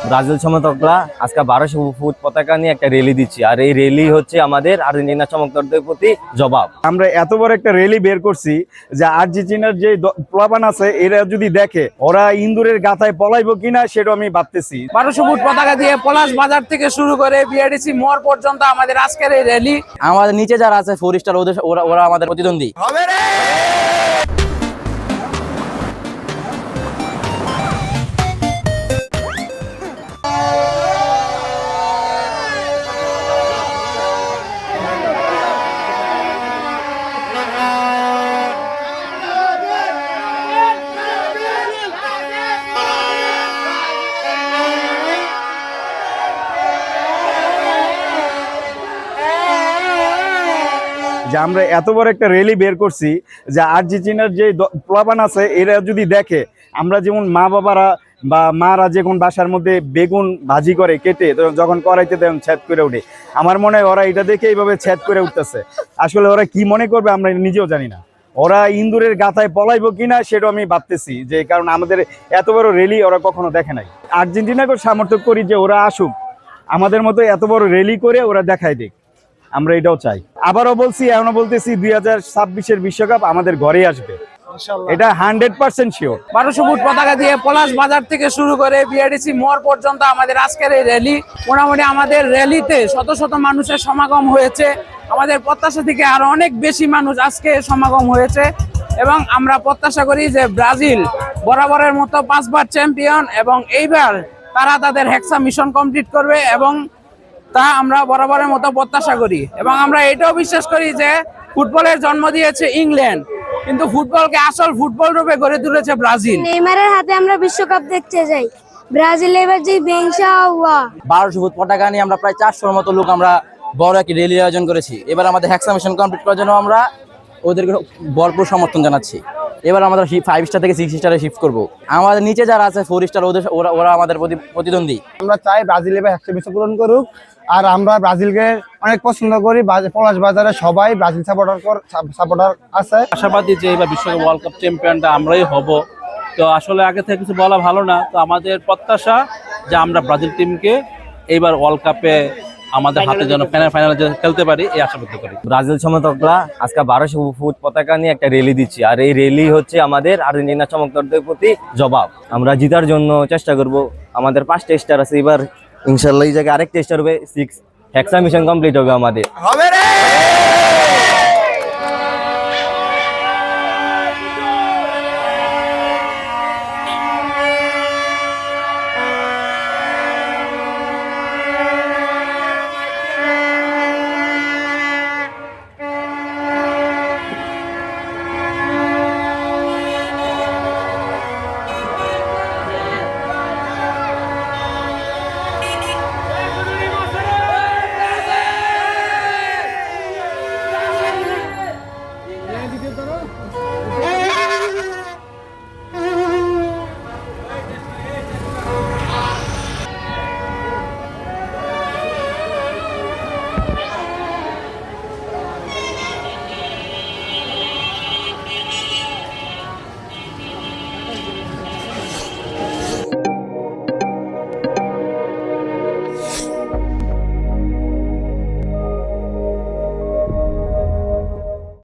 Brazil সমর্থকরা আজকে 1200 foot পতাকা নিয়ে একটা র্যালি দিচ্ছে, আর এই র্যালি হচ্ছে আমাদের আর্জেন্টিনা সমর্থকদের প্রতি জবাব। আমরা এত বড় একটা র্যালি বের করছি যে আর্জেন্টিনার যে প্লাবান আছে এরা যদি দেখে ওরা ইন্দুরের গাথায় পলাইবো কিনা সেটা আমি ভাবতেছি। 1200 ফুট পতাকা দিয়ে পলাশ বাজার থেকে শুরু করে বিআরডিসি মোড় পর্যন্ত আমাদের আজকের এই র্যালি। আমাদের নিচে যারা আছে 4 স্টার ওরা আমাদের প্রতিদ্বন্দ্বী। যে আমরা এত বড় একটা র্যালি বের করছি যে আর্জেন্টিনার যে প্লাবান আছে এরা যদি দেখে আমরা যেমন মা বাবারা বা মারা যখন বাসার মধ্যে বেগুন ভাজি করে কেটে যখন কড়াইতে তখন ছেদ করে ওঠে, আমার মনে হয় ওরা এটা দেখে এইভাবে ছেদ করে উঠতেছে। আসলে ওরা কি মনে করবে আমরা নিজেও জানি না। ওরা ইন্দুরের গাথায় পলাইবো কিনা সেটা আমি ভাবতেছি, যে কারণ আমাদের এত বড় র্যালি ওরা কখনো দেখে নাই। আর্জেন্টিনাকে সমর্থন করি যে ওরা আসুক, আমাদের মতো এত বড় র্যালি করে ওরা দেখায় দিক, আমরা এটাও চাই। আবারও বলছি, এখনো বলতেছি 2026-এর বিশ্বকাপ আমাদের ঘরে আসবে, এটা 100% শিওর। 1200 ফুট পতাকা দিয়ে পলাশ বাজার থেকে শুরু করে বিআরডিসি মোড় পর্যন্ত আমাদের আজকের এই র্যালি। মোটামুটি আমাদের র্যালিতে শত শত মানুষের সমাগম হয়েছে। আমাদের প্রত্যাশা থেকে আরো অনেক বেশি মানুষ আজকে সমাগম হয়েছে এবং আমরা প্রত্যাশা করি যে ব্রাজিল বরাবরের মতো 5 বার চ্যাম্পিয়ন এবং এইবার তারা তাদের হেক্সা মিশন কমপ্লিট করবে এবং তা আমরা বরাবরের মতো প্রত্যাশা করি। এবং আমরা এটাও বিশ্বাস করি যে ফুটবলের জন্ম দিয়েছে ইংল্যান্ড, কিন্তু ফুটবলকে আসল ফুটবল রূপে গড়ে তুলেছে ব্রাজিল। নেইমারের হাতে আমরা বিশ্বকাপ দেখতে যাই। ব্রাজিল এবার যে বেংসা 1200 ফুট পতাকা নিয়ে আমরা প্রায় 400-এর মতো লোক আমরা বড় একটি র্যালি আয়োজন করেছি। এবার আমাদের হেক্সা মিশন কমপ্লিট করার জন্য আমরা ওদেরকে ভরপুর সমর্থন জানাচ্ছি। এবার আমরা 5 স্টার থেকে 6 স্টারে শিফট করব। আমাদের নিচে যারা আছে 4 স্টার ওরা আমাদের প্রতিদ্বন্দ্বী। আমরা চাই ব্রাজিল এবার হেক্সা মিশন পূরণ করুক, আর আমরা ব্রাজিলকে অনেক পছন্দ করি। পলাশ বাজারে সবাই ব্রাজিল সাপোর্টার আছে। আশাবাদী যে এবার বিশ্বকাপ ওয়ার্ল্ড কাপ চ্যাম্পিয়নটা আমরাই হব। তো আসলে আগে থেকে কিছু বলা ভালো না, তো আমাদের প্রত্যাশা যে আমরা ব্রাজিল টিমকে এইবার ওয়ার্ল্ড কাপে আমাদের হাতে যেন ফাইনালে খেলতে পারি, এই আশা ব্যক্ত করি। ব্রাজিল সমর্থকরা আজকে 1200 ফুট পতাকা নিয়ে একটা র্যালি দিচ্ছে, আর এই র্যালি হচ্ছে আমাদের আর্জেন্টিনা সমর্থকদের প্রতি জবাব। আমরা জিতার জন্য চেষ্টা করব। আমাদের 5টা স্টার আছে, এবার ইনশাল্লাহ এই জায়গায় আরেকটা স্টার হবে, 6 হেক্সা মিশন কমপ্লিট হবে আমাদের।